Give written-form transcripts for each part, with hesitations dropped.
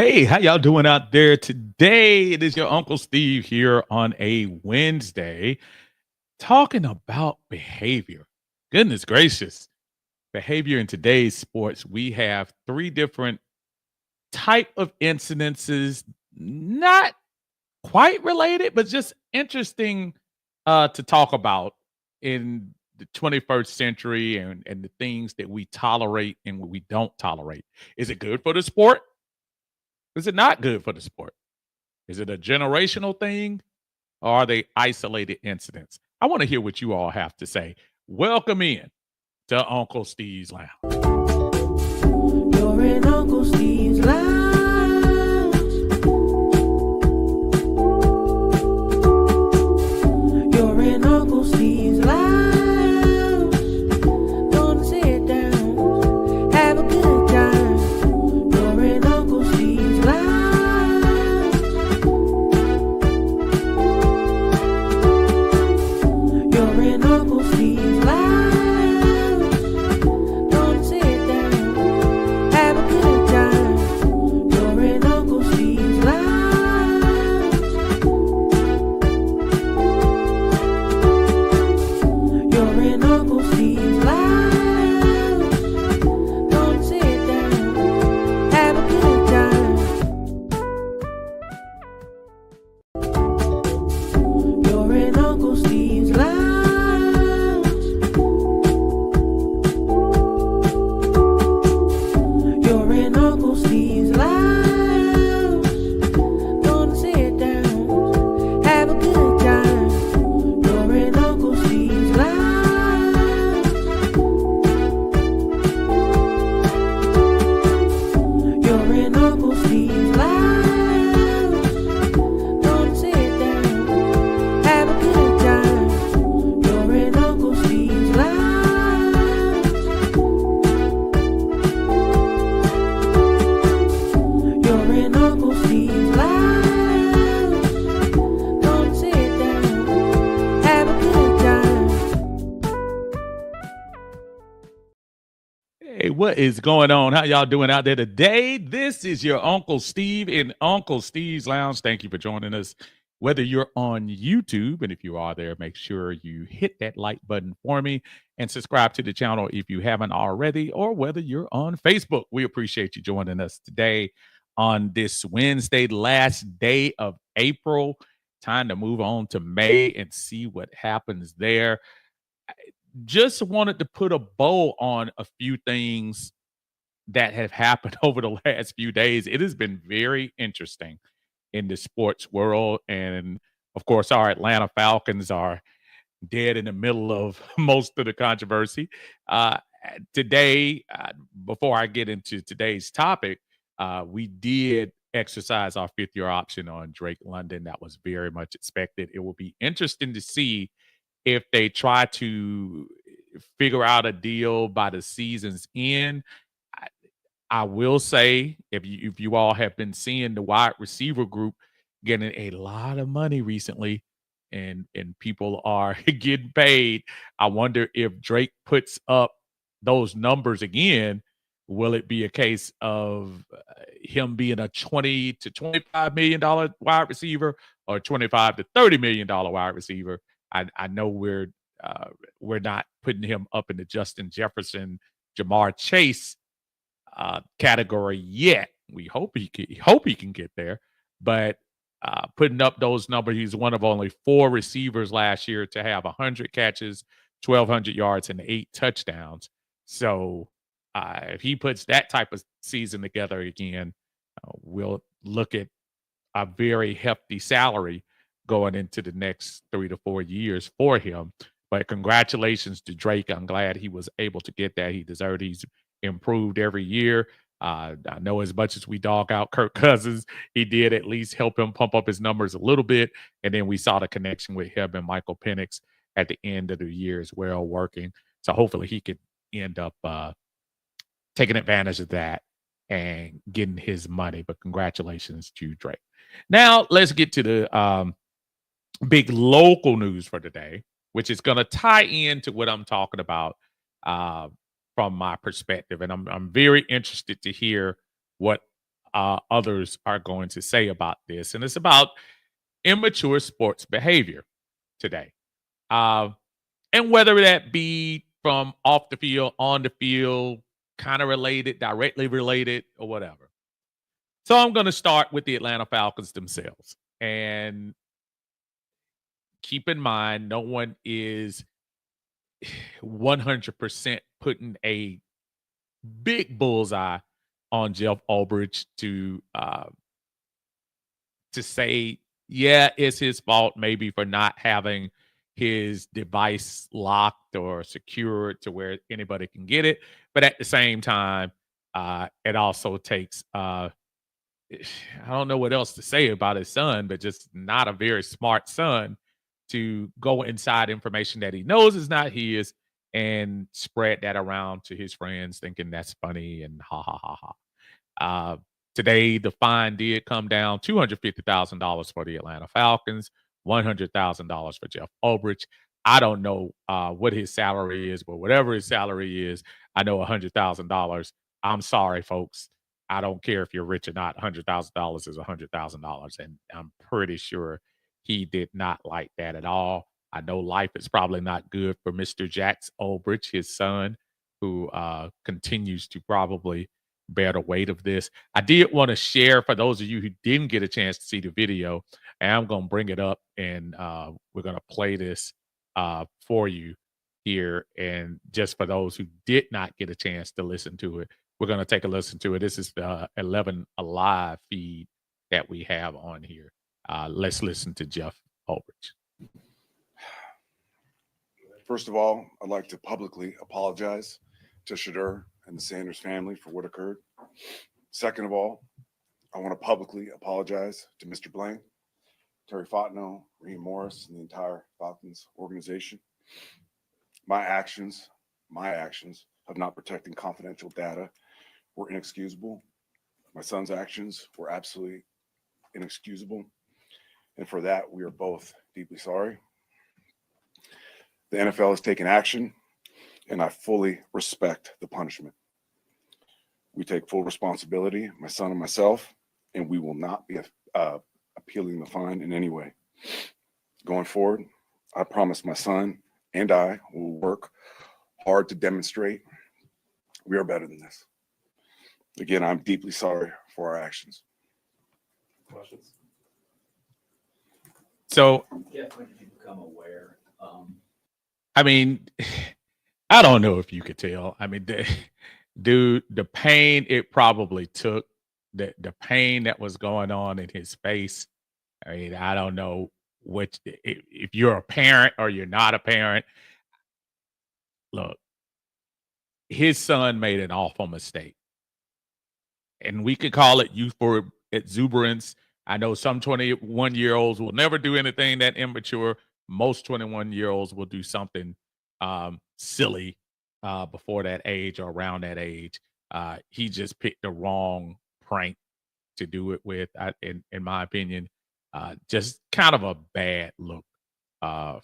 Hey, how y'all doing out there today? It is your Uncle Steve here on a Wednesday talking about behavior. Goodness gracious. Behavior in today's sports. We have three different type of incidences, not quite related, but just interesting to talk about in the 21st century and the things that we tolerate and what we don't tolerate. Is it good for the sport? Is it not good for the sport? Is it a generational thing or are they isolated incidents? I want to hear what you all have to say. Welcome in to Uncle Steve's Lounge. You're in Uncle Steve's lounge. You're in Uncle Steve's lounge. Gonna sit down, have a good time. You're in Uncle Steve's lounge. You're in Uncle Steve's lounge. Gonna sit down, have a good time. You're in Uncle Steve's lounge. You're in Uncle Steve's lounge. Gonna sit down, have a good time. You're in Uncle Steve's lounge. You're in Uncle Steve's lounge. Gonna sit down, have a good time. You're in Uncle Steve's lounge. You're in Uncle Steve's lounge. Gonna sit down, have a good time. You're in Uncle Steve's lounge. You're in Uncle Steve's lounge. Gonna sit down, have a good time. Hey, what is going on? How y'all doing out there today? This is your Uncle Steve in Uncle Steve's Lounge. Thank you for joining us. Whether you're on YouTube, and if you are there, make sure you hit that like button for me and subscribe to the channel if you haven't already, or whether you're on Facebook. We appreciate you joining us today on this Wednesday, last day of April. Time to move on to May and see what happens there. Just wanted to put a bow on a few things that have happened over the last few days. It has been very interesting in the sports world. And of course, our Atlanta Falcons are dead in the middle of most of the controversy. Uh, today, before I get into today's topic, we did exercise our fifth year option on Drake London. That was very much expected. It will be interesting to see if they try to figure out a deal by the season's end. I, I will say, if you all have been seeing the wide receiver group getting a lot of money recently, and people are getting paid, I wonder if Drake puts up those numbers again. Will it be a case of him being a 20 to 25 million dollar wide receiver or 25 to 30 million dollar wide receiver? I know we're not putting him up in the Justin Jefferson, Jamar Chase category yet. We hope he can get there, but putting up those numbers, he's one of only four receivers last year to have 100 catches, 1,200 yards, and 8 touchdowns. So if he puts that type of season together again, we'll look at a very hefty salary going into the next 3 to 4 years for him. But congratulations to Drake. I'm glad he was able to get that. He deserved. He's improved every year. I know as much as we dog out Kirk Cousins, he did at least help him pump up his numbers a little bit. And then we saw the connection with him and Michael Penix at the end of the year as well, working. So hopefully he could end up taking advantage of that and getting his money. But congratulations to Drake. Now let's get to the big local news for today, which is going to tie into what I'm talking about from my perspective. And I'm very interested to hear what others are going to say about this. And it's about immature sports behavior today. Uh, and whether that be from off the field, on the field, kind of related, directly related, or whatever. So I'm going to start with the Atlanta Falcons themselves. And keep in mind, no one is 100% putting a big bullseye on Jeff Ulbrich to say, yeah, it's his fault maybe for not having his device locked or secured to where anybody can get it. But at the same time, it also takes I don't know what else to say about his son, but just not a very smart son to go inside information that he knows is not his and spread that around to his friends, thinking that's funny and ha ha ha ha. Uh, Today, the fine did come down $250,000 for the Atlanta Falcons, $100,000 for Jeff Ulbrich. I don't know what his salary is, but whatever his salary is, I know $100,000. I'm sorry, folks. I don't care if you're rich or not. $100,000 is $100,000, and I'm pretty sure he did not like that at all. I know life is probably not good for Mr. Jax Ulbrich, his son, who continues to probably bear the weight of this. I did want to share for those of you who didn't get a chance to see the video, and I'm going to bring it up and we're going to play this for you here. And just for those who did not get a chance to listen to it, we're going to take a listen to it. This is the 11 Alive feed that we have on here. Let's listen to Jeff Ulbrich. First of all, I'd like to publicly apologize to Shadur and the Sanders family for what occurred. Second of all, I want to publicly apologize to Mr. Blaine, Terry Fontenot, Raheem Morris, and the entire Falcons organization. My actions of not protecting confidential data were inexcusable. My son's actions were absolutely inexcusable. And for that, we are both deeply sorry. The NFL has taken action, and I fully respect the punishment. We take full responsibility, my son and myself, and we will not be appealing the fine in any way. Going forward, I promise my son and I will work hard to demonstrate we are better than this. Again, I'm deeply sorry for our actions. Questions? So, Jeff, when did you become aware? I mean, I don't know if you could tell. I mean, dude, the pain it probably took, the pain that was going on in his face. I mean, I don't know which, if you're a parent or you're not a parent. Look, his son made an awful mistake, and we could call it youthful exuberance. I know some 21-year-olds will never do anything that immature. Most 21-year-olds will do something silly before that age or around that age. He just picked the wrong prank to do it with, in my opinion. Just kind of a bad look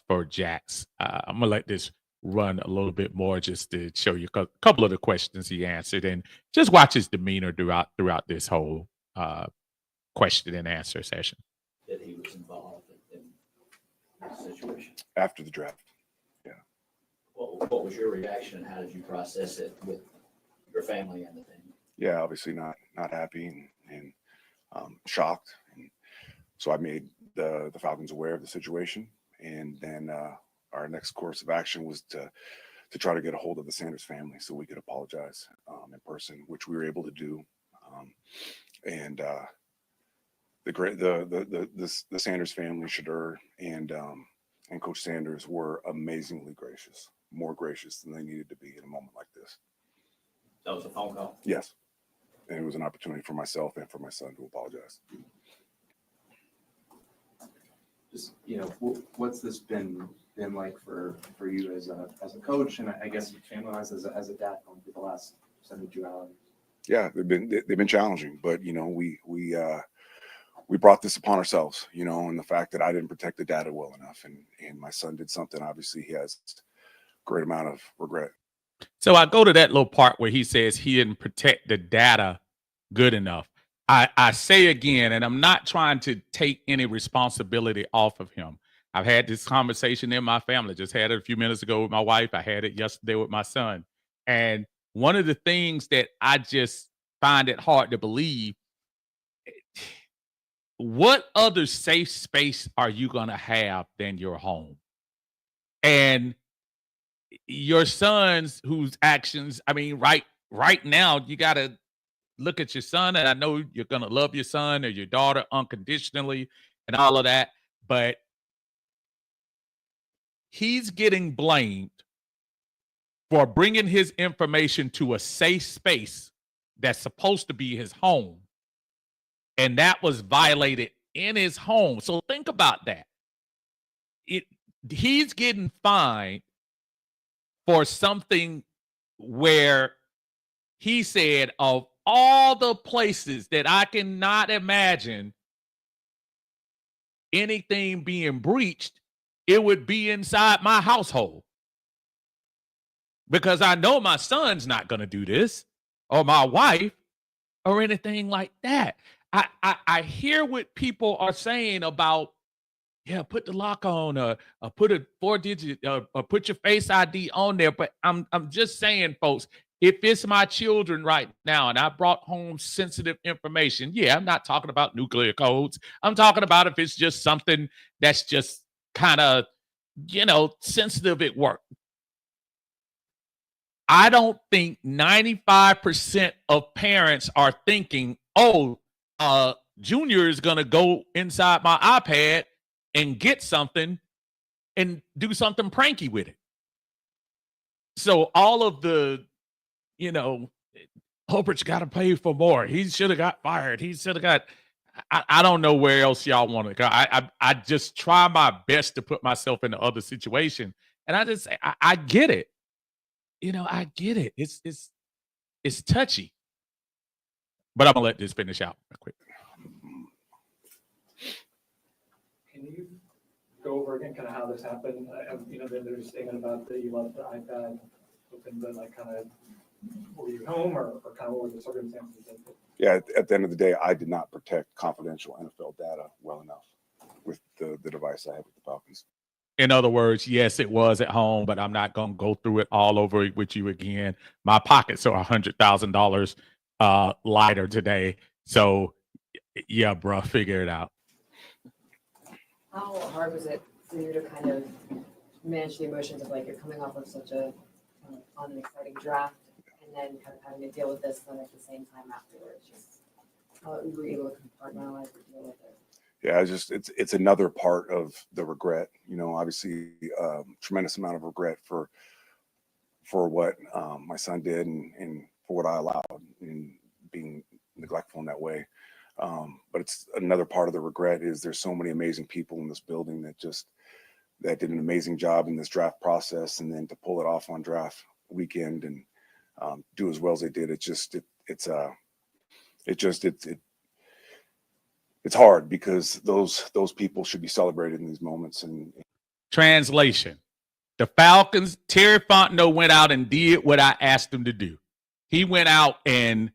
for Jax. I'm going to let this run a little bit more just to show you a couple of the questions he answered, and just watch his demeanor throughout this whole question and answer session. That he was involved in this situation. After the draft. What was your reaction? How did you process it with your family and the thing? Yeah, obviously not happy and shocked. And so I made the Falcons aware of the situation, and then our next course of action was to try to get a hold of the Sanders family so we could apologize in person, which we were able to do. The Sanders family, Shadur and Coach Sanders, were amazingly gracious, more gracious than they needed to be in a moment like this. That was a phone call? Yes. And it was an opportunity for myself and for my son to apologize. Just, what's this been like for you as a coach, and I guess family-wise as a dad going through the last 72 hours? Yeah, they've been challenging, but we brought this upon ourselves, and the fact that I didn't protect the data well enough, and my son did something. Obviously, he has a great amount of regret. So I go to that little part where he says he didn't protect the data good enough. I say again, and I'm not trying to take any responsibility off of him. I've had this conversation in my family. Just had it a few minutes ago with my wife. I had it yesterday with my son. And one of the things that I just find it hard to believe, what other safe space are you going to have than your home? And your sons whose actions, I mean, right now, you got to look at your son, and I know you're going to love your son or your daughter unconditionally and all of that, but he's getting blamed for bringing his information to a safe space that's supposed to be his home, and that was violated in his home. So think about that. He's getting fined for something where he said, of all the places that I cannot imagine anything being breached, it would be inside my household. Because I know my son's not going to do this, or my wife, or anything like that. I hear what people are saying about, yeah, put the lock on, put a 4-digit, or put your Face ID on there. But I'm just saying, folks, if it's my children right now and I brought home sensitive information, yeah, I'm not talking about nuclear codes. I'm talking about if it's just something that's just kind of, sensitive at work. I don't think 95% of parents are thinking, oh, Junior is going to go inside my iPad and get something and do something pranky with it. So all of the, Holbrook's got to pay for more. He should have got fired. He should have got, I don't know where else y'all want to go. I just try my best to put myself in the other situation. And I get it. I get it. It's touchy. But I'm gonna let this finish out real quick. Can you go over again kind of how this happened? There's a statement about that you left the iPad open, but like kind of were you home or kind of what were the circumstances? Yeah, at the end of the day, I did not protect confidential NFL data well enough with the device I had with the Falcons. In other words, yes, it was at home, but I'm not going to go through it all over with you again. My pockets are $100,000 lighter today. So, yeah, bro, figure it out. How hard was it for you to kind of manage the emotions of like you're coming off of such a fun and exciting draft and then kind of having to deal with this then at the same time afterwards? Just how you were able to compartmentalize or deal with it? Yeah, it's another part of the regret. Obviously, tremendous amount of regret for what my son did and for what I allowed in being neglectful in that way. But it's another part of the regret is there's so many amazing people in this building that did an amazing job in this draft process, and then to pull it off on draft weekend and do as well as they did, it's hard because those people should be celebrated in these moments. And Translation: the Falcons, Terry Fontenot went out and did what I asked him to do. He went out and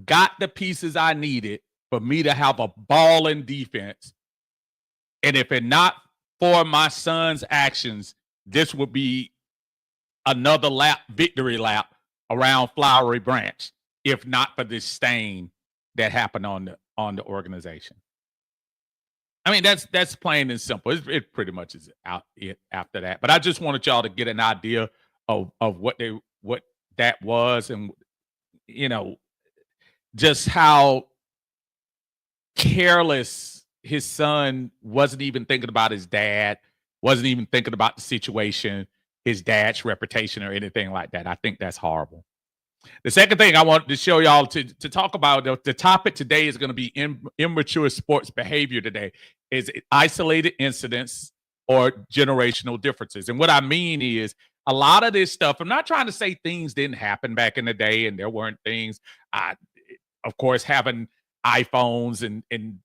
got the pieces I needed for me to have a ball in defense. And if it not for my son's actions, this would be another victory lap around Flowery Branch, if not for this stain that happened on the organization. I mean, that's plain and simple. It pretty much is out it after that. But I just wanted y'all to get an idea of what that was, and just how careless his son wasn't even thinking about his dad, wasn't even thinking about the situation, his dad's reputation or anything like that. I think that's horrible. The second thing I wanted to show y'all to talk about, the topic today is going to be immature sports behavior today. Is isolated incidents or generational differences. And what I mean is a lot of this stuff, I'm not trying to say things didn't happen back in the day and there weren't things. Of course, having iPhones and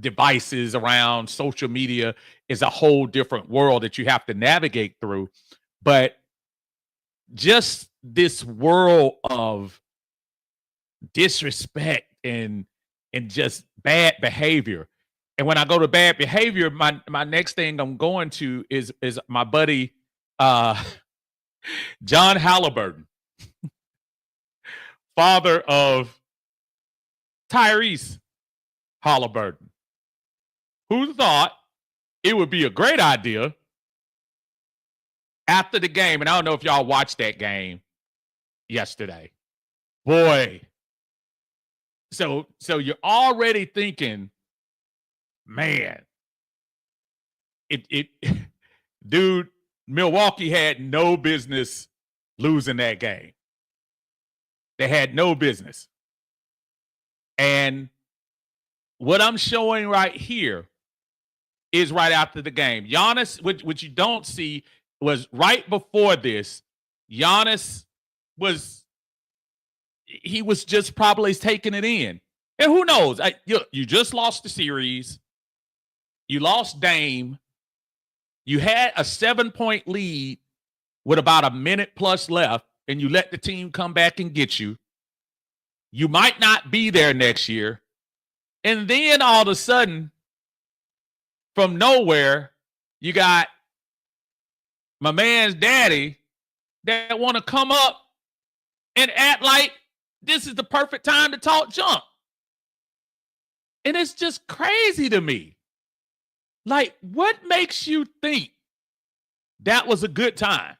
devices around social media is a whole different world that you have to navigate through. But just this world of disrespect and just bad behavior. And when I go to bad behavior, my next thing I'm going to is my buddy John Halliburton, father of Tyrese Halliburton, who thought it would be a great idea after the game. And I don't know if y'all watched that game yesterday. Boy. So you're already thinking, man, dude, Milwaukee had no business losing that game. They had no business. And what I'm showing right here is right after the game. Giannis, which you don't see, was right before this. Giannis was just probably taking it in. And who knows? You just lost the series. You lost Dame. You had a 7-point lead with about a minute plus left, and you let the team come back and get you. You might not be there next year. And then all of a sudden, from nowhere, you got my man's daddy that want to come up and act like this is the perfect time to talk junk. And it's just crazy to me. Like, what makes you think that was a good time?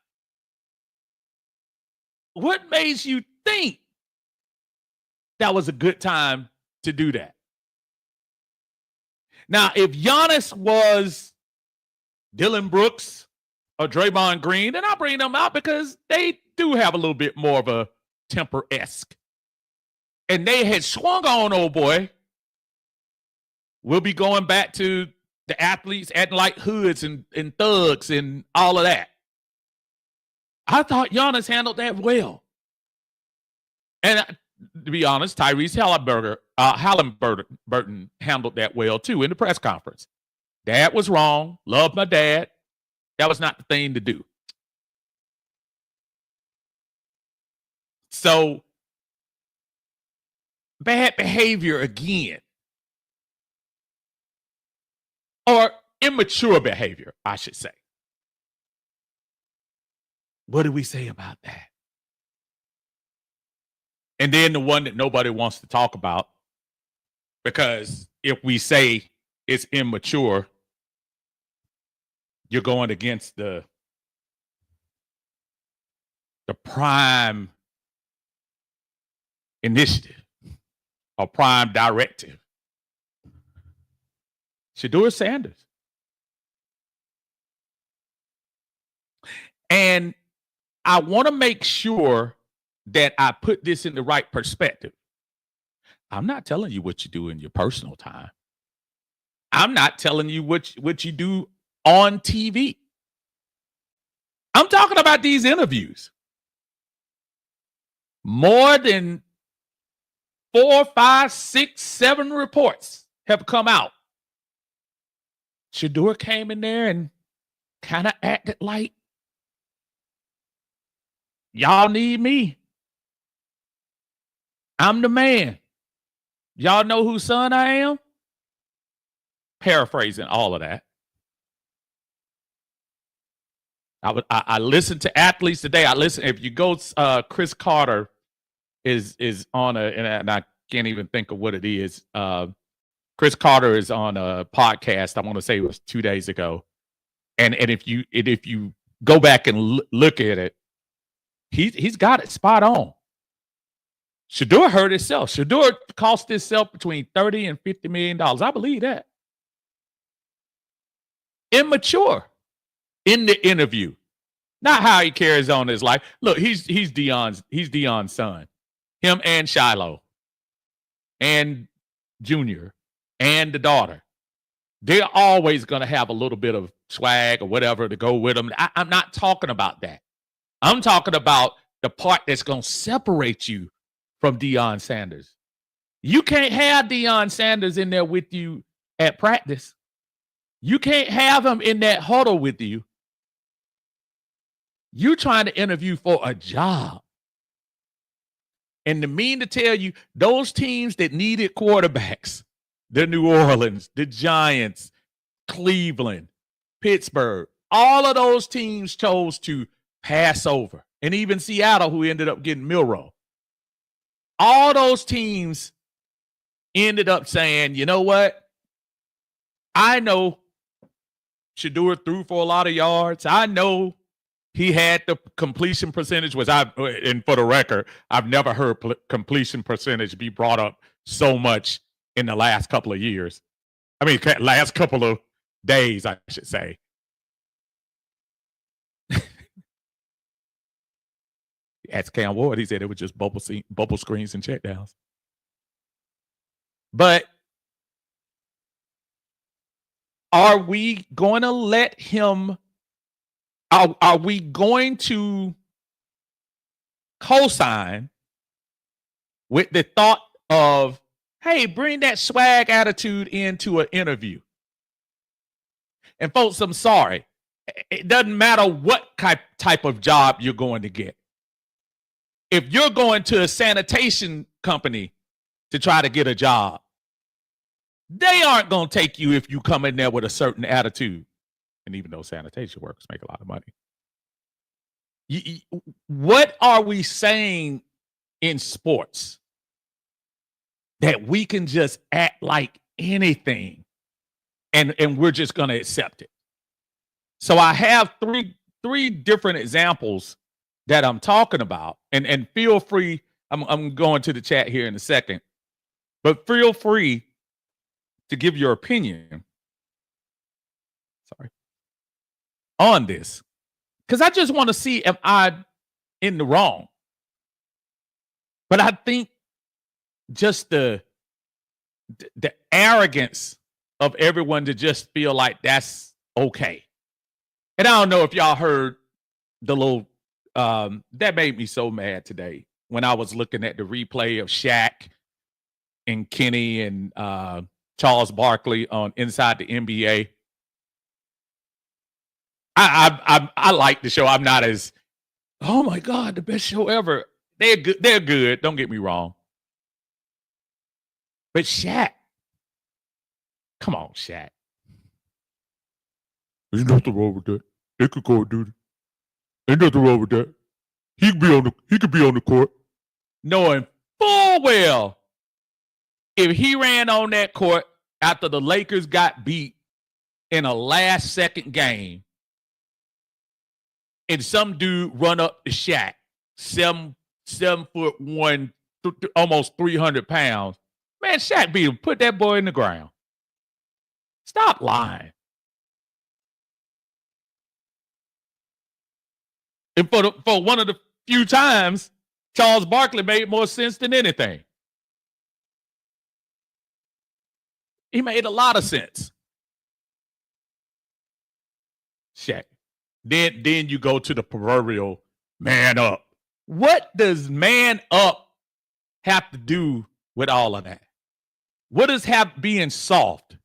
What makes you think that was a good time to do that? Now, if Giannis was Dylan Brooks or Draymond Green, then I'll bring them out because they do have a little bit more of a temper-esque. And they had swung on old boy. We'll be going back to the athletes acting like hoods and thugs and all of that. I thought Giannis handled that well. And to be honest, Tyrese Halliburton handled that well too in the press conference. Dad was wrong. Love my dad. That was not the thing to do. So, bad behavior again. Or immature behavior, I should say. What do we say about that? And then the one that nobody wants to talk about, because if we say it's immature, you're going against the prime initiative or prime directive. Shedeur Sanders. And I want to make sure that I put this in the right perspective. I'm not telling you what you do in your personal time. I'm not telling you what you do on TV. I'm talking about these interviews. More than 4, 5, 6, 7 reports have come out. Shedeur came in there and kind of acted like, y'all need me. I'm the man. Y'all know whose son I am? Paraphrasing all of that. I listened to athletes today. If you go, Chris Carter is on and I can't even think of what it is. Chris Carter is on a podcast. I want to say it was 2 days ago. And if you go back and look at it, he's got it spot on. Shedeur hurt himself. Shedeur cost himself between $30 and $50 million. I believe that. Immature in the interview. Not how he carries on his life. Look, he's Deion's son. Him and Shiloh. And Junior. And the daughter. They're always going to have a little bit of swag or whatever to go with them. I'm not talking about that. I'm talking about the part that's going to separate you from Deion Sanders. You can't have Deion Sanders in there with you at practice. You can't have him in that huddle with you. You're trying to interview for a job. And to mean to tell you, those teams that needed quarterbacks, the New Orleans, the Giants, Cleveland, Pittsburgh, all of those teams chose to pass over. And even Seattle, who ended up getting Milroe. All those teams ended up saying, you know what? I know Shedeur threw for a lot of yards. I know he had the completion percentage, and for the record, I've never heard completion percentage be brought up so much in the last couple of years. I mean, last couple of days, I should say. Asked Cam Ward, he said it was just bubble screens and checkdowns. But are we going to let him? Are we going to co-sign with the thought of, hey, bring that swag attitude into an interview? And folks, I'm sorry. It doesn't matter what type of job you're going to get. If you're going to a sanitation company to try to get a job, they aren't going to take you if you come in there with a certain attitude. And even though sanitation workers make a lot of money. What are we saying in sports that we can just act like anything and we're just going to accept it? So I have three different examples that I'm talking about. And feel free, I'm going to the chat here in a second, but feel free to give your opinion. Sorry. On this. Because I just want to see if I'm in the wrong. But I think just the arrogance of everyone to just feel like that's okay. And I don't know if y'all heard the little that made me so mad today when I was looking at the replay of Shaq and Kenny and Charles Barkley on Inside the NBA. I like the show. I'm not as, oh my God, the best show ever. They're good. They're good. Don't get me wrong. But Shaq, come on, Shaq. There's nothing wrong with that. They could go and do it. Ain't nothing wrong with that. He could be on the court. Knowing full well if he ran on that court after the Lakers got beat in a last second game, and some dude run up to Shaq, 7'1", almost 300 pounds. Man, Shaq beat him, put that boy in the ground. Stop lying. And for one of the few times, Charles Barkley made more sense than anything. He made a lot of sense. Shaq. Then you go to the proverbial man up. What does man up have to do with all of that? What does being soft?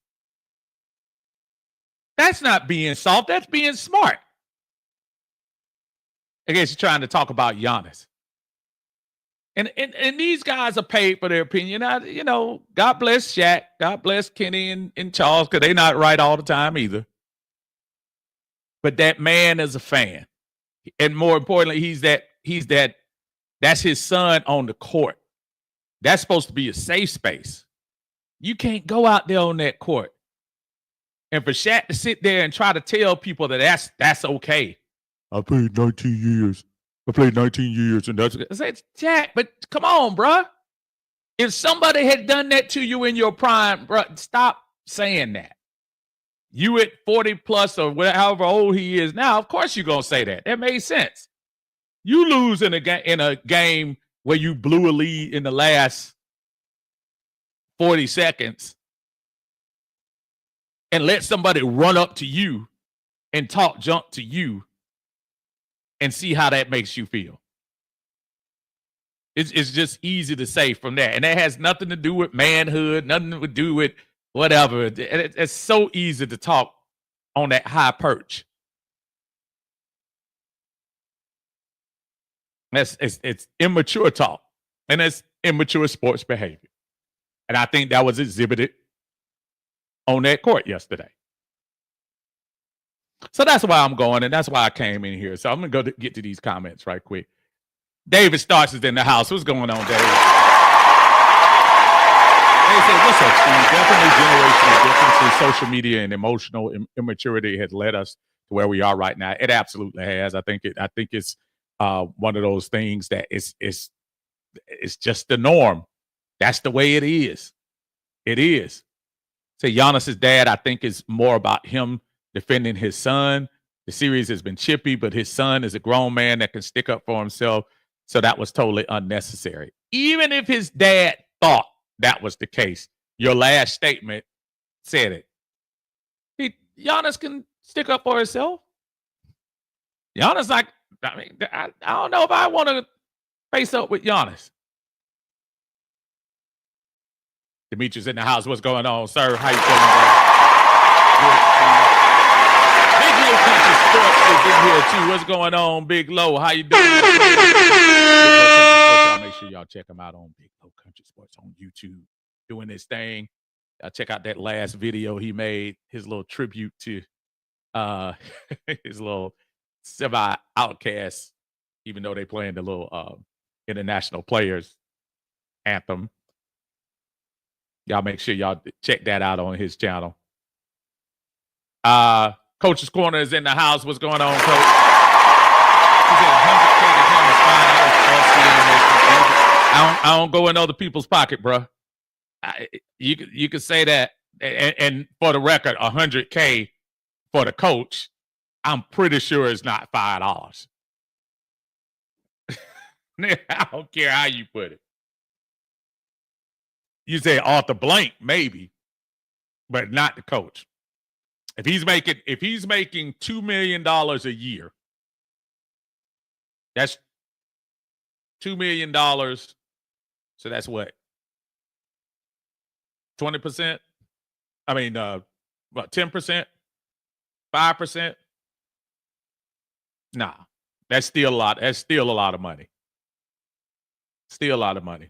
That's not being soft. That's being smart. I guess you're trying to talk about Giannis. And these guys are paid for their opinion. God bless Shaq. God bless Kenny and Charles, because they're not right all the time either. But that man is a fan. And more importantly, that's his son on the court. That's supposed to be a safe space. You can't go out there on that court. And for Shaq to sit there and try to tell people that that's okay. I played 19 years. And that's I said, Jack, but come on, bro. If somebody had done that to you in your prime, bro, stop saying that. You at 40 plus or however old he is now, of course you're gonna say that. That made sense. You lose in a game where you blew a lead in the last 40 seconds and let somebody run up to you and talk junk to you and see how that makes you feel. It's just easy to say from that. And that has nothing to do with manhood, nothing to do with whatever. It's so easy to talk on that high perch. It's immature talk. And it's immature sports behavior. And I think that was exhibited on that court yesterday. So that's why I'm going, and that's why I came in here. So I'm going to get to these comments right quick. David Starks is in the house. What's going on, David? They said, what's up, Steve? Definitely generational differences. Social media and emotional immaturity has led us to where we are right now. It absolutely has. I think it's one of those things that it's just the norm. That's the way it is. It is. Say Giannis's dad, I think, is more about him defending his son. The series has been chippy, but his son is a grown man that can stick up for himself. So that was totally unnecessary. Even if his dad thought that was the case, your last statement said it. Giannis can stick up for himself. Giannis, I don't know if I want to face up with Giannis. Demetrius in the house. What's going on, sir? How you feeling, bro? Big Low Country Sports is in here too. What's going on, Big Low? How you doing? Y'all make sure y'all check him out on Big Low Country Sports on YouTube, doing his thing. Check out that last video he made, his little tribute to his little semi-outcast, even though they playing the little international players anthem. Y'all make sure y'all check that out on his channel. Coach's Corner is in the house. What's going on, Coach? He said 100K to him is fine. I don't go in other people's pocket, bro. You could say that. And for the record, 100K for the coach, I'm pretty sure it's not $5. I don't care how you put it. You say Arthur Blank, maybe, but not the coach. If he's making $2 million a year, that's $2 million. So that's what? 20%? I mean, what, 10%? 5%? Nah, that's still a lot. That's still a lot of money. Still a lot of money.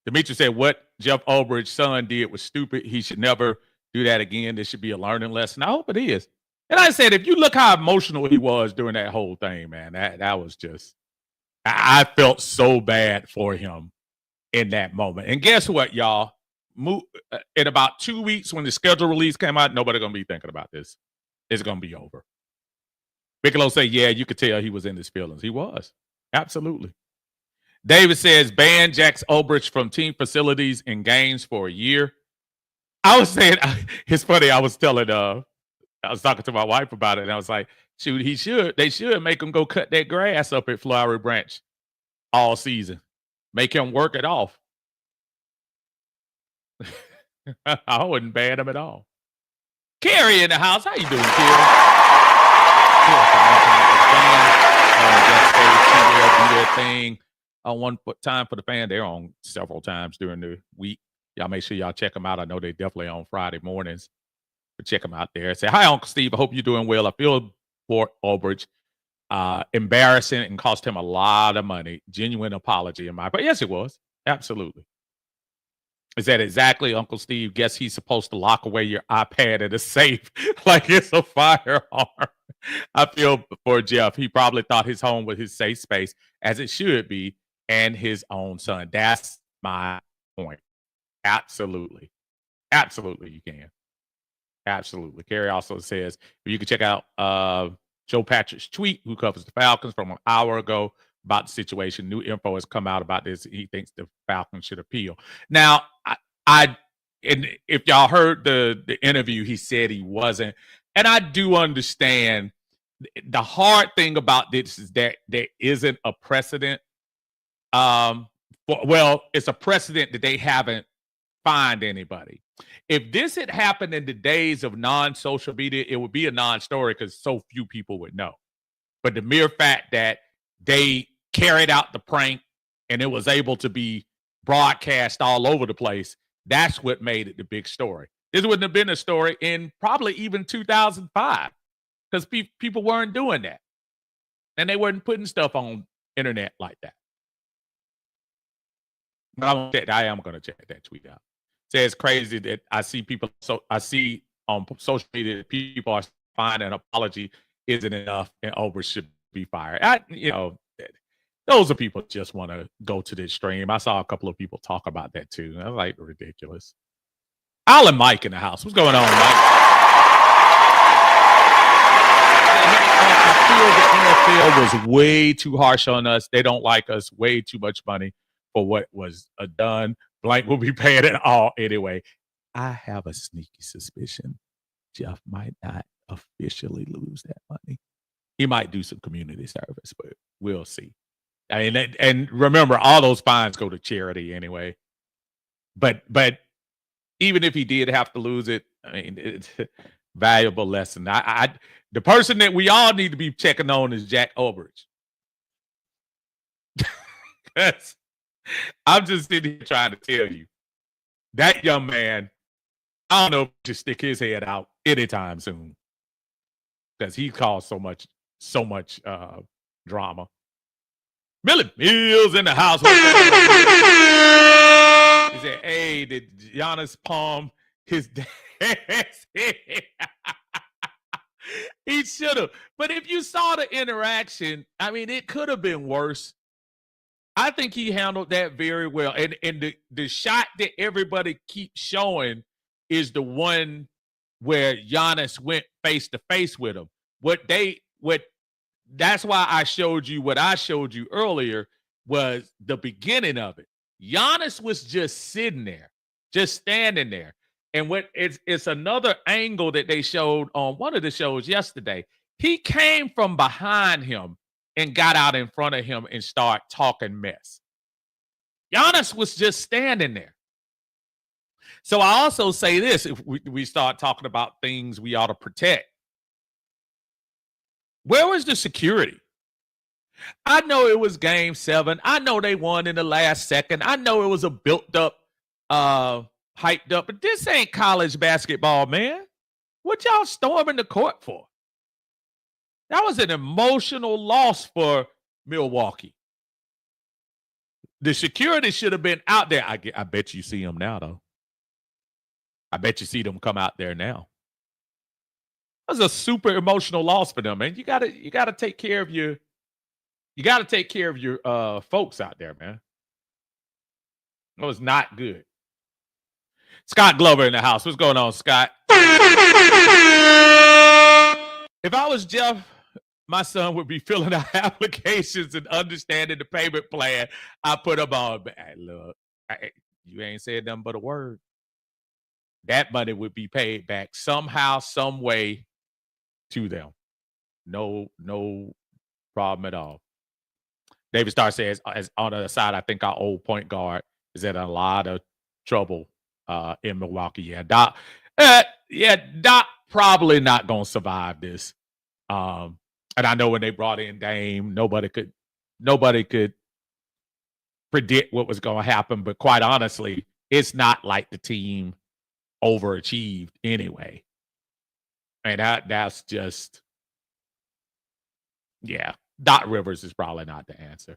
Demetrius said what Jeff Ulbrich's son did was stupid. He should never do that again. This should be a learning lesson. I hope it is. And I said, if you look how emotional he was during that whole thing, man, that was just, I felt so bad for him in that moment. And guess what, y'all? In about 2 weeks, when the schedule release came out, nobody gonna be thinking about this. It's gonna be over. Bigelow said, yeah, you could tell he was in his feelings. He was. Absolutely. David says, ban Jax Ulbrich from team facilities and games for a year. I was saying, it's funny. I was talking to my wife about it, and I was like, shoot, they should make him go cut that grass up at Flowery Branch all season. Make him work it off. I wouldn't ban him at all. Carrie in the house. How you doing, Carrie? Do their thing on one time for the fan. They're on several times during the week. Y'all make sure y'all check them out. I know they're definitely on Friday mornings. But check them out there. Say, hi, Uncle Steve. I hope you're doing well. I feel for Ulbrich. Embarrassing and cost him a lot of money. Genuine apology in my but yes, it was. Absolutely. Is that exactly, Uncle Steve? Guess he's supposed to lock away your iPad in a safe like it's a firearm. I feel for Jeff. He probably thought his home was his safe space, as it should be, and his own son. That's my point. Absolutely. Absolutely, you can. Absolutely. Carrie also says, you can check out Joe Patrick's tweet, who covers the Falcons, from an hour ago about the situation. New info has come out about this. He thinks the Falcons should appeal. Now, and if y'all heard the interview, he said he wasn't. And I do understand. The hard thing about this is that there isn't a precedent. It's a precedent that they haven't fined anybody. If this had happened in the days of non-social media, it would be a non-story because so few people would know. But the mere fact that they carried out the prank and it was able to be broadcast all over the place, that's what made it the big story. This wouldn't have been a story in probably even 2005 because people weren't doing that. And they weren't putting stuff on internet like that. I am going to check that tweet out. Says crazy that I see people. So I see on social media that people are finding an apology isn't enough and Ober should be fired. Those are people that just want to go to the extreme. I saw a couple of people talk about that too. I was like, ridiculous. Al and Mike in the house. What's going on, Mike? I feel the NFL was way too harsh on us. They don't like us. Way too much money for what was done. Blank will be paying it all anyway. I have a sneaky suspicion Jeff might not officially lose that money. He might do some community service, but we'll see. I mean, and remember, all those fines go to charity anyway. But even if he did have to lose it, I mean, it's a valuable lesson. The person that we all need to be checking on is Jack Obridge. I'm just sitting here trying to tell you, that young man, I don't know if he should stick his head out anytime soon, because he caused so much drama. Millie Mills in the house. He said, "Hey, did Giannis palm his dad's head?" He should have. But if you saw the interaction, I mean, it could have been worse. I think he handled that very well. And the shot that everybody keeps showing is the one where Giannis went face to face with him. That's why I showed you what I showed you earlier was the beginning of it. Giannis was just sitting there, just standing there. And it's another angle that they showed on one of the shows yesterday. He came from behind him and got out in front of him and started talking mess. Giannis was just standing there. So I also say this, if we start talking about things we ought to protect. Where was the security? I know it was game 7. I know they won in the last second. I know it was a built up, hyped up, but this ain't college basketball, man. What y'all storming the court for? That was an emotional loss for Milwaukee. The security should have been out there. I bet you see them now, though. I bet you see them come out there now. That was a super emotional loss for them, man. You gotta take care of your folks out there, man. It was not good. Scott Glover in the house. What's going on, Scott? If I was Jeff, my son would be filling out applications and understanding the payment plan I put him on. Hey, look, you ain't said nothing but a word. That money would be paid back somehow, some way to them. No problem at all. David Starr says, as on the other side, I think our old point guard is in a lot of trouble in Milwaukee. Yeah, Doc probably not gonna survive this. And I know when they brought in Dame, nobody could predict what was gonna happen. But quite honestly, it's not like the team overachieved anyway. And that's just, yeah. Doc Rivers is probably not the answer.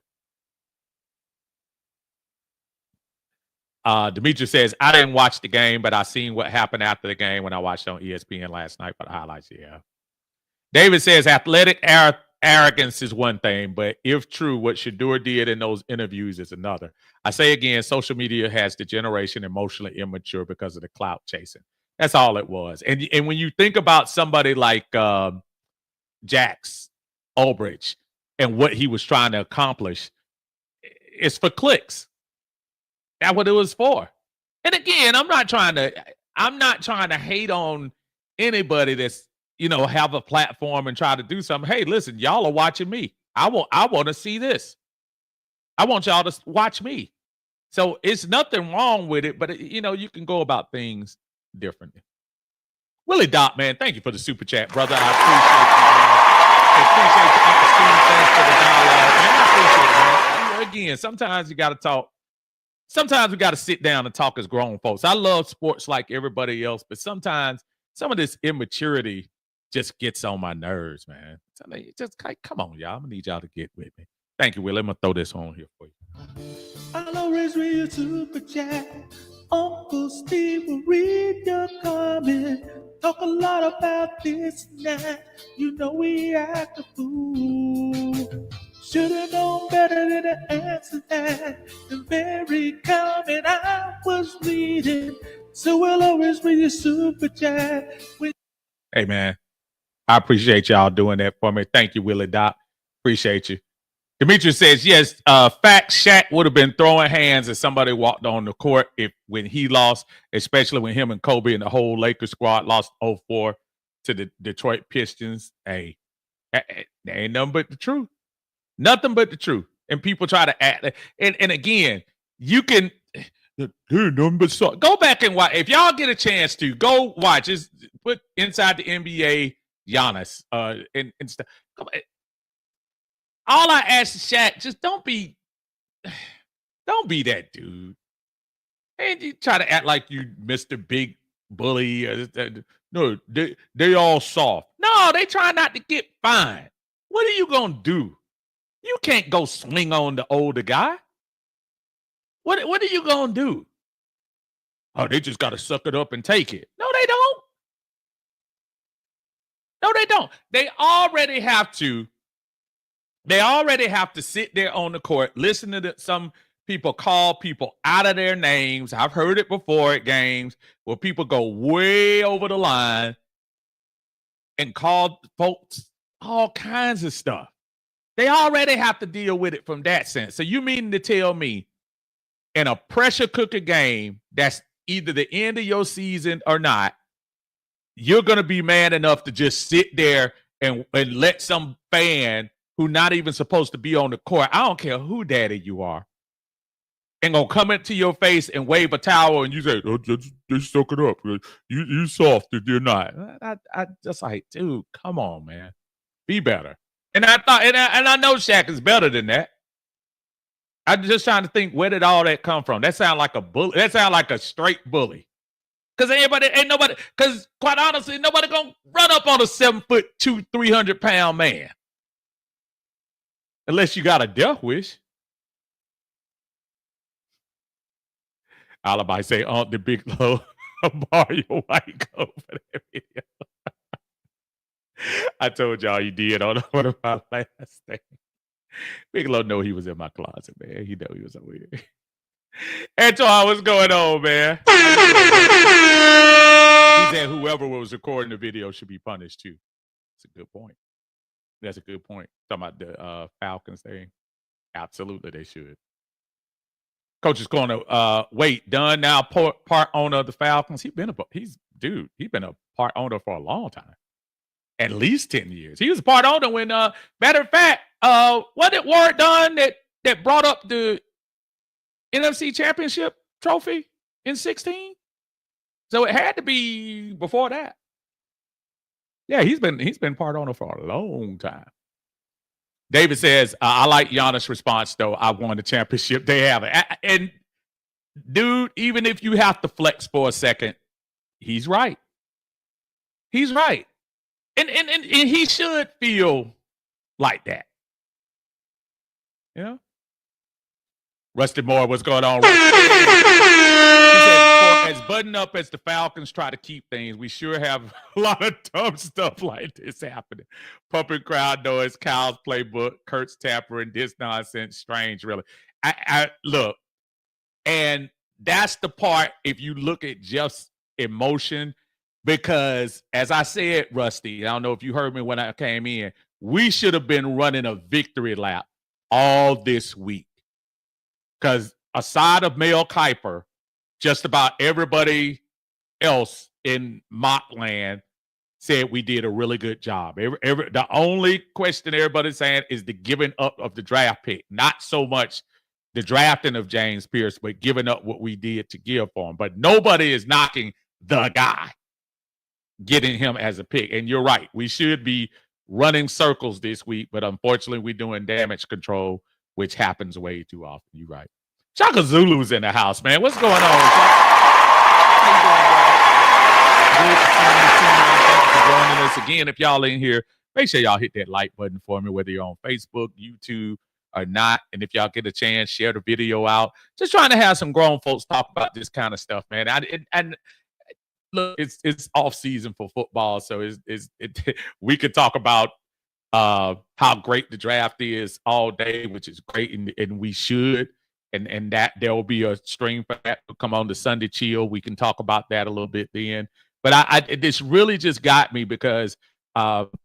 Demetri says, I didn't watch the game, but I seen what happened after the game when I watched on ESPN last night for the highlights. Yeah. David says, athletic arrogance is one thing, but if true, what Shedeur did in those interviews is another. I say again, social media has the generation emotionally immature because of the clout chasing. That's all it was. And when you think about somebody like Jax Ulbrich and what he was trying to accomplish, it's for clicks. That's what it was for. And again, I'm not trying to hate on anybody that's, have a platform and try to do something. Hey, listen, y'all are watching me. I want to see this. I want y'all to watch me. So it's nothing wrong with it, but you can go about things differently. Willie Dot, man, thank you for the super chat, brother. I appreciate you, man. I appreciate Uncle Steve. Thanks for the dialogue, man. I appreciate it, man. Again, sometimes you got to talk. Sometimes we got to sit down and talk as grown folks. I love sports like everybody else, but sometimes some of this immaturity just gets on my nerves, man. Just come on, y'all. I'm gonna need y'all to get with me. Thank you, Will. I'm gonna throw this on here for you. I'll always read your super chat. Uncle Steve will read your comment. Talk a lot about this and that. You know we act a fool. Should've known better than to answer that. The very comment I was reading. So we'll always read your super chat. Hey man, I appreciate y'all doing that for me. Thank you, Willie Doc. Appreciate you. Demetrius says, yes, fact, Shaq would have been throwing hands if somebody walked on the court when he lost, especially when him and Kobe and the whole Lakers squad lost 0-4 to the Detroit Pistons. Hey, there ain't nothing but the truth. Nothing but the truth. And people try to act. And again, you can go back and watch. If y'all get a chance to, go watch. Just put Inside the NBA Giannis and stuff. All I ask Shaq, just don't be that dude. And you try to act like you Mr. Big Bully. No, they all soft. No, they try not to get fined. What are you gonna do? You can't go swing on the older guy. What are you gonna do? Oh, they just gotta suck it up and take it. No, they don't. No, they don't. They already have to sit there on the court, listen to some people call people out of their names. I've heard it before at games where people go way over the line and call folks all kinds of stuff. They already have to deal with it from that sense. So you mean to tell me in a pressure cooker game that's either the end of your season or not, you're going to be man enough to just sit there and let some fan who not even supposed to be on the court, I don't care who daddy you are, and gonna come into your face and wave a towel and you say, oh, just soak it up. You soft if you're not. I just like, dude, come on, man. Be better. And I thought, and I know Shaq is better than that. I'm just trying to think, where did all that come from? That sound like a bully. That sound like a straight bully. Because because quite honestly, nobody gonna run up on a 7'2", 300-pound man. Unless you got a death wish. Alibi say, the big low Mario White go for that video. I told y'all you did on one of my last things. Bigelow know he was in my closet, man. He know he was over here. Antoine, what's going on, man? He said whoever was recording the video should be punished too. That's a good point. That's a good point. Talking about the Falcons thing. Absolutely, they should. Coach's Corner. Wait, Dunn now part owner of the Falcons. He's been a part owner for a long time. At least 10 years. He was a part owner when matter of fact, what did Ward Dunn that brought up the NFC Championship trophy in 2016? So it had to be before that. Yeah, he's been part owner for a long time. David says, I like Giannis' response, though. I won the championship. They have it. And, dude, even if you have to flex for a second, he's right. He's right. And he should feel like that. You know? Rusty Moore, what's going on? He said, as buttoned up as the Falcons try to keep things, we sure have a lot of dumb stuff like this happening. Pumping crowd noise, Kyle's playbook, Kurt's tampering, this nonsense, strange, really. I look, and that's the part, if you look at just emotion, because as I said, Rusty, I don't know if you heard me when I came in, we should have been running a victory lap all this week. Because aside of Mel Kiper, just about everybody else in Mockland said we did a really good job. The only question everybody's saying is the giving up of the draft pick. Not so much the drafting of James Pierce, but giving up what we did to give for him. But nobody is knocking the guy, getting him as a pick. And you're right. We should be running circles this week, but unfortunately we're doing damage control, which happens way too often. You're right. Shaka Zulu's in the house, man. What's going on? How you doing, brother? Good to see you. Thanks for joining us again. If y'all in here, make sure y'all hit that like button for me, whether you're on Facebook, YouTube, or not. And if y'all get a chance, share the video out. Just trying to have some grown folks talk about this kind of stuff, man. And look, it's off season for football, so we could talk about how great the draft is all day, which is great, and we should. And that there will be a stream for that to come on the Sunday Chill. We can talk about that a little bit then. But this really just got me because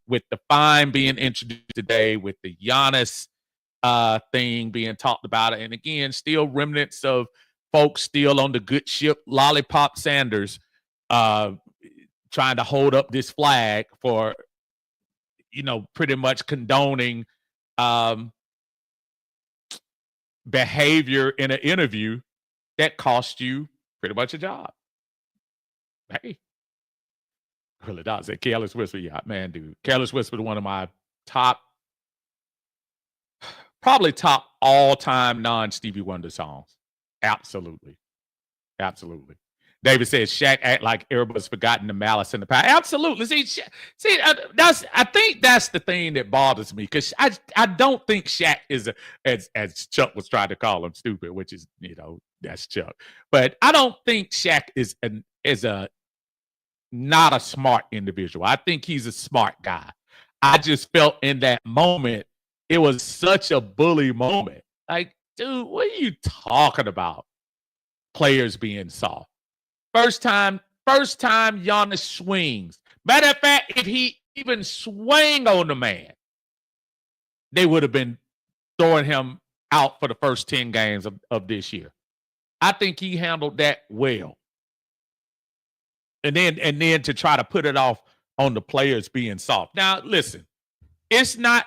with the fine being introduced today, with the Giannis thing being talked about, and again, still remnants of folks still on the good ship, Lollipop Sanders, trying to hold up this flag for, pretty much condoning behavior in an interview that cost you pretty much a job. Hey, really does. Say Careless Whisper, yeah, man, dude. Careless Whisper, one of my probably top all-time non-Stevie Wonder songs. Absolutely. Absolutely. David says Shaq act like everybody's forgotten the malice in the past. Absolutely. I think that's the thing that bothers me, because I don't think Shaq is as Chuck was trying to call him stupid, which is, that's Chuck. But I don't think Shaq is not a smart individual. I think he's a smart guy. I just felt in that moment it was such a bully moment. Like, dude, what are you talking about? Players being soft. First time Giannis swings. Matter of fact, if he even swang on the man, they would have been throwing him out for the first 10 games of this year. I think he handled that well. And then to try to put it off on the players being soft. Now, listen, it's not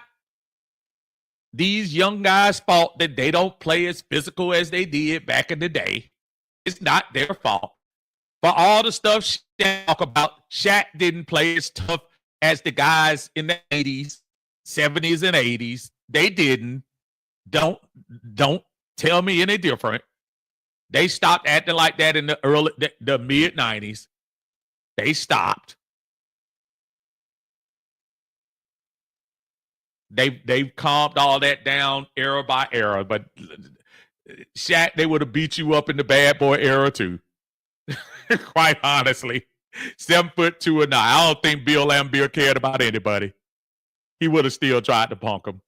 these young guys' fault that they don't play as physical as they did back in the day. It's not their fault. For all the stuff Shaq talk about, Shaq didn't play as tough as the guys in the 80s, 70s, and 80s. They didn't. Don't tell me any different. They stopped acting like that in the mid 90s. They stopped. They've calmed all that down era by era, but Shaq, they would have beat you up in the bad boy era too. Quite honestly, 7'2" or 9. I don't think Bill Laimbeer cared about anybody. He would have still tried to punk him.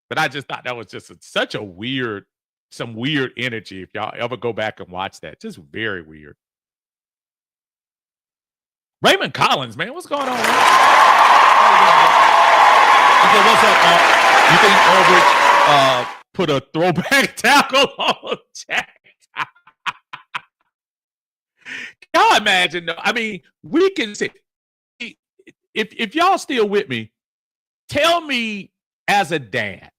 But I just thought that was just such a some weird energy. If y'all ever go back and watch that, just very weird. Raymond Collins, man, what's going on? Okay, what's up? You think Ulbrich put a throwback tackle on Jack? Y'all imagine, though. I mean, we can say, if y'all still with me, tell me as a dad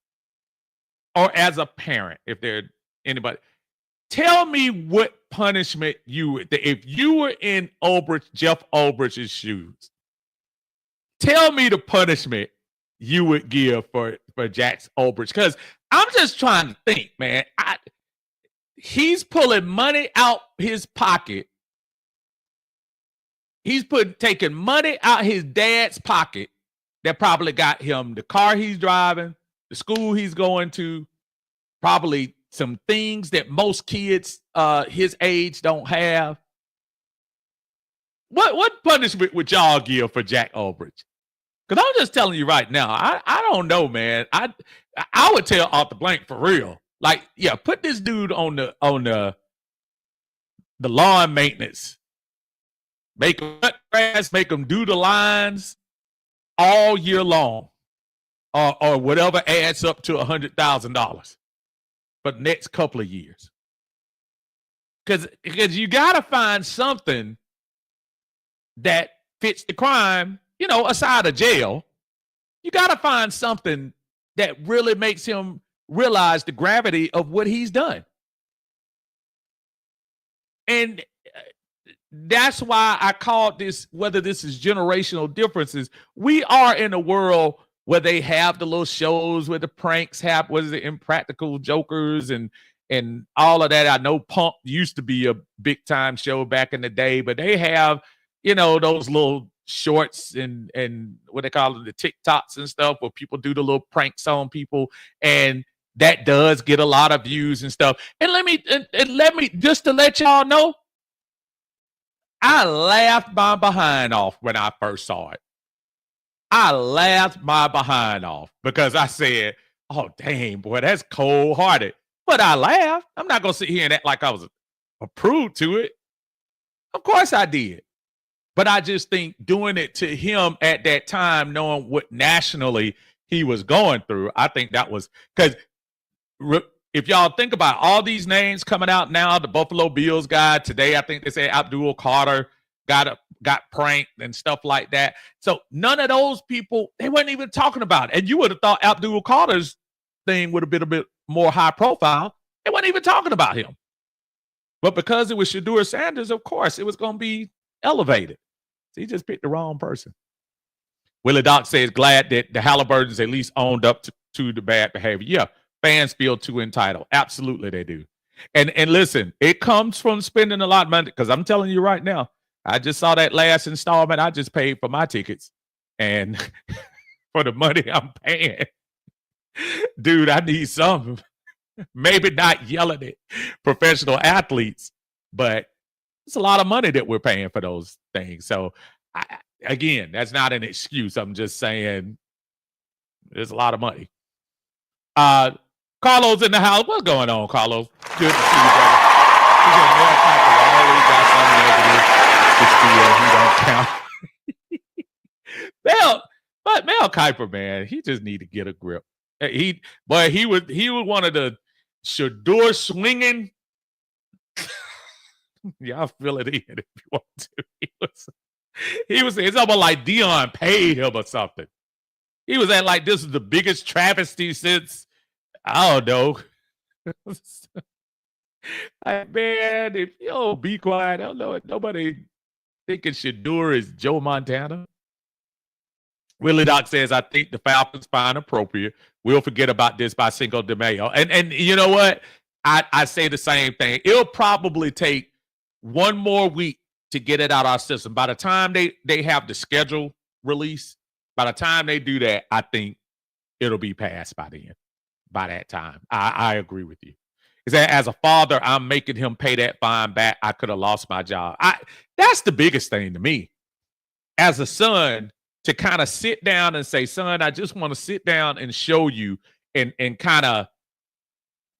or as a parent, if there's anybody, tell me what punishment if you were in Jeff Ulbrich's shoes, tell me the punishment you would give for Jack Ulbrich. Because I'm just trying to think, man. He's pulling money out his pocket. He's taking money out his dad's pocket that probably got him the car he's driving, the school he's going to, probably some things that most kids his age don't have. What punishment would y'all give for Jack Ulbrich? Because I'm just telling you right now, I don't know, man. I would tell Arthur Blank for real. Like, yeah, put this dude on the lawn maintenance. Make him cut grass, make him do the lines all year long, or whatever adds up to $100,000 for the next couple of years. Because you got to find something that fits the crime, aside of jail. You got to find something that really makes him realize the gravity of what he's done. And that's why I called this, whether this is generational differences. We are in a world where they have the little shows where the pranks happen, what is it, Impractical Jokers and all of that. I know Punk used to be a big time show back in the day, but they have, those little shorts and what they call it, the TikToks and stuff, where people do the little pranks on people, and that does get a lot of views and stuff. And let me just to let y'all know, I laughed my behind off when I first saw it. I laughed my behind off because I said, "Oh dang, boy, that's cold hearted." But I laughed. I'm not gonna sit here and act like I was approved to it. Of course I did. But I just think doing it to him at that time, knowing what nationally he was going through, I think that was because if y'all think about all these names coming out now, the Buffalo Bills guy today, I think they say Abdul Carter got pranked and stuff like that. So none of those people, they weren't even talking about it. And you would have thought Abdul Carter's thing would have been a bit more high profile. They weren't even talking about him. But because it was Shedeur Sanders, of course, it was going to be elevated. So he just picked the wrong person. Willie Doc says, glad that the Halliburtons at least owned up to the bad behavior. Yeah, fans feel too entitled. Absolutely, they do. And listen, it comes from spending a lot of money, because I'm telling you right now, I just saw that last installment. I just paid for my tickets. And for the money I'm paying, dude, I need some. Maybe not yelling at professional athletes, but it's a lot of money that we're paying for those things. So, again, that's not an excuse. I'm just saying there's a lot of money. Carlos in the house. What's going on, Carlos? Good to see you, brother. He's in Mel Kiper. Always got something negative. He don't count. But Mel Kiper, man, he just need to get a grip. He was one of the Shedeur swinging. Y'all fill it in if you want to. It's almost like Dion paid him or something. He was at like, this is the biggest travesty since, I don't know. Man, if you don't be quiet, I don't know. Nobody thinking Shedeur is Joe Montana. Willie Doc says, I think the Falcons find appropriate. We'll forget about this by Cinco de Mayo. And you know what? I say the same thing. It'll probably take one more week to get it out of our system. By the time they have the schedule release, by the time they do that, I think it'll be passed by that time. I agree with you. Is that as a father, I'm making him pay that fine back. I could have lost my job. That's the biggest thing to me. As a son, to kind of sit down and say, son, I just want to sit down and show you and kind of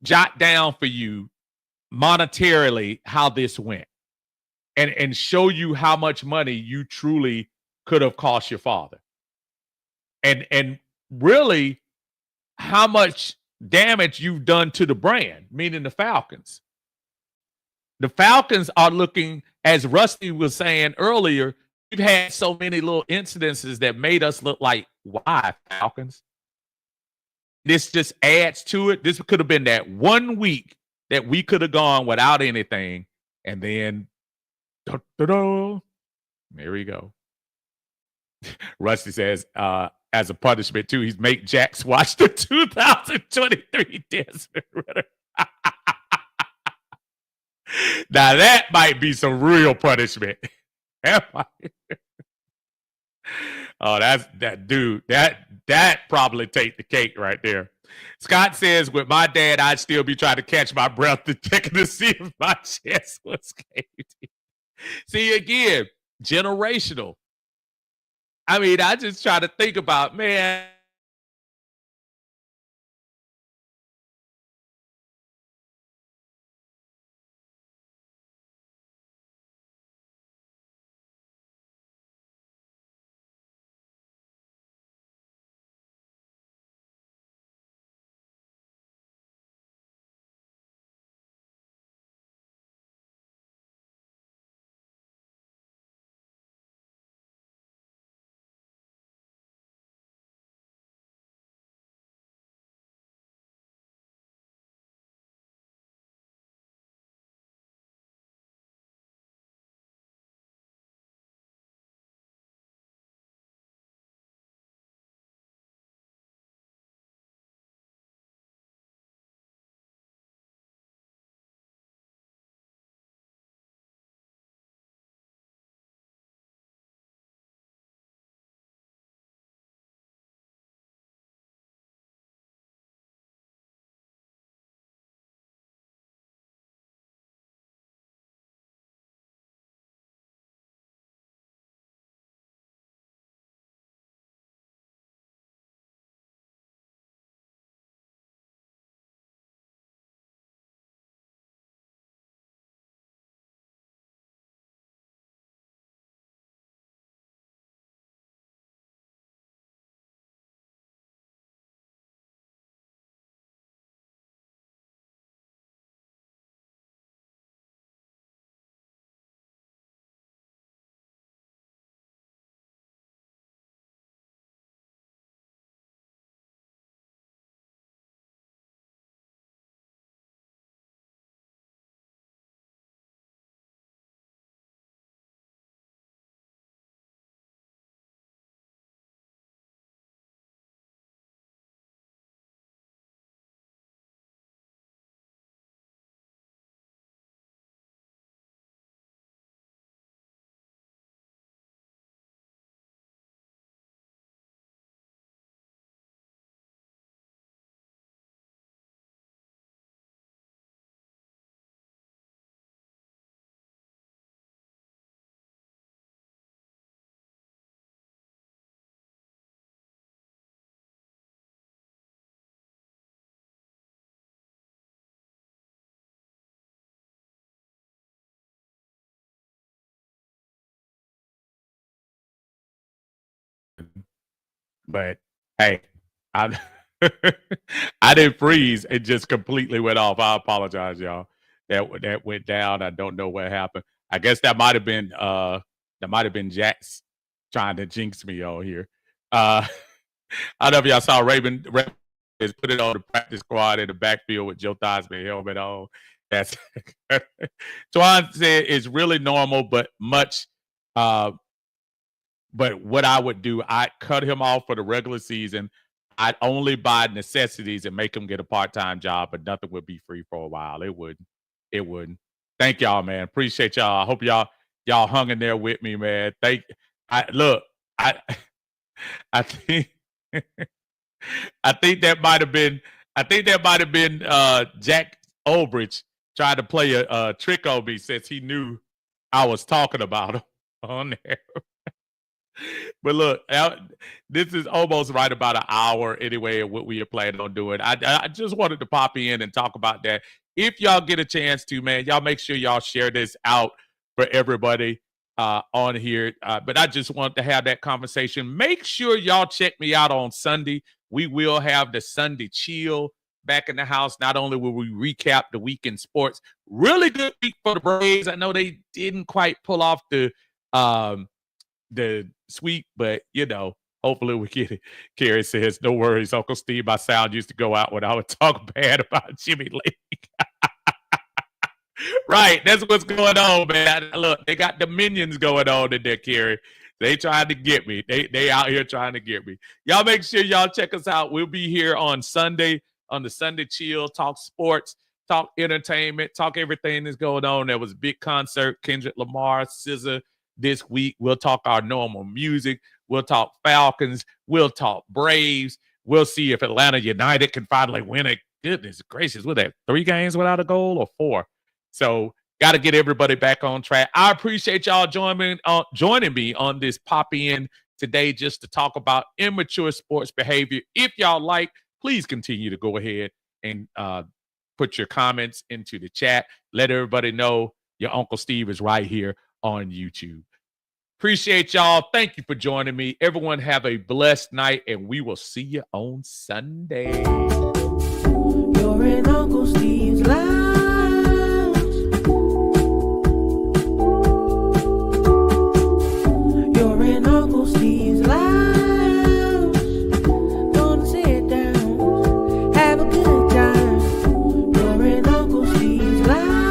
jot down for you monetarily how this went and show you how much money you truly could have cost your father. And really how much damage you've done to the brand, meaning the Falcons. The Falcons are looking, as Rusty was saying earlier, we've had so many little incidences that made us look like, why Falcons? This just adds to it. This could have been that 1 week that we could have gone without anything. And then, there we go. Rusty says, as a punishment, too, he's make Jax watch the 2023 Desmond Ritter. Now, that might be some real punishment. Oh, that's that dude. That probably take the cake right there. Scott says, with my dad, I'd still be trying to catch my breath and checking to see if my chest was caved. See, again, generational. I mean, I just try to think about, man, But hey, I I didn't freeze. It just completely went off. I apologize, y'all. That went down. I don't know what happened. I guess that might have been Jax trying to jinx me on here. I don't know if y'all saw Raven is put it on the practice squad in the backfield with Joe Theismann helmet on. That's Twan said it's really normal, but much but what I would do, I'd cut him off for the regular season. I'd only buy necessities and make him get a part-time job, but nothing would be free for a while. It wouldn't. It wouldn't. Thank y'all, man. Appreciate y'all. I hope y'all hung in there with me, man. I I think I think that might have been Jack Olbridge trying to play a trick on me since he knew I was talking about him on there. But look, this is almost right about an hour anyway of what we are planning on doing. I just wanted to pop in and talk about that. If y'all get a chance to, man, y'all make sure y'all share this out for everybody on here. But I just want to have that conversation. Make sure y'all check me out on Sunday. We will have the Sunday chill back in the house. Not only will we recap the week in sports, really good week for the Braves. I know they didn't quite pull off the sweep, but hopefully we get it. Carrie says, "No worries, Uncle Steve. My sound used to go out when I would talk bad about Jimmy Lake." Right, that's what's going on, man. Look, they got the minions going on in there, Carrie. They trying to get me. They out here trying to get me. Y'all make sure y'all check us out. We'll be here on Sunday on the Sunday Chill, talk sports, talk entertainment, talk everything that's going on. There was a big concert, Kendrick Lamar, SZA this week. We'll talk our normal music. We'll talk Falcons. We'll talk Braves. We'll see if Atlanta United can finally win it. Goodness gracious, what that 3 games without a goal or 4? So got to get everybody back on track. I appreciate y'all joining me on this pop in today just to talk about immature sports behavior. If y'all like, please continue to go ahead and put your comments into the chat. Let everybody know your Uncle Steve is right here on YouTube. Appreciate y'all. Thank you for joining me. Everyone have a blessed night, and we will see you on Sunday. You're in Uncle Steve's life.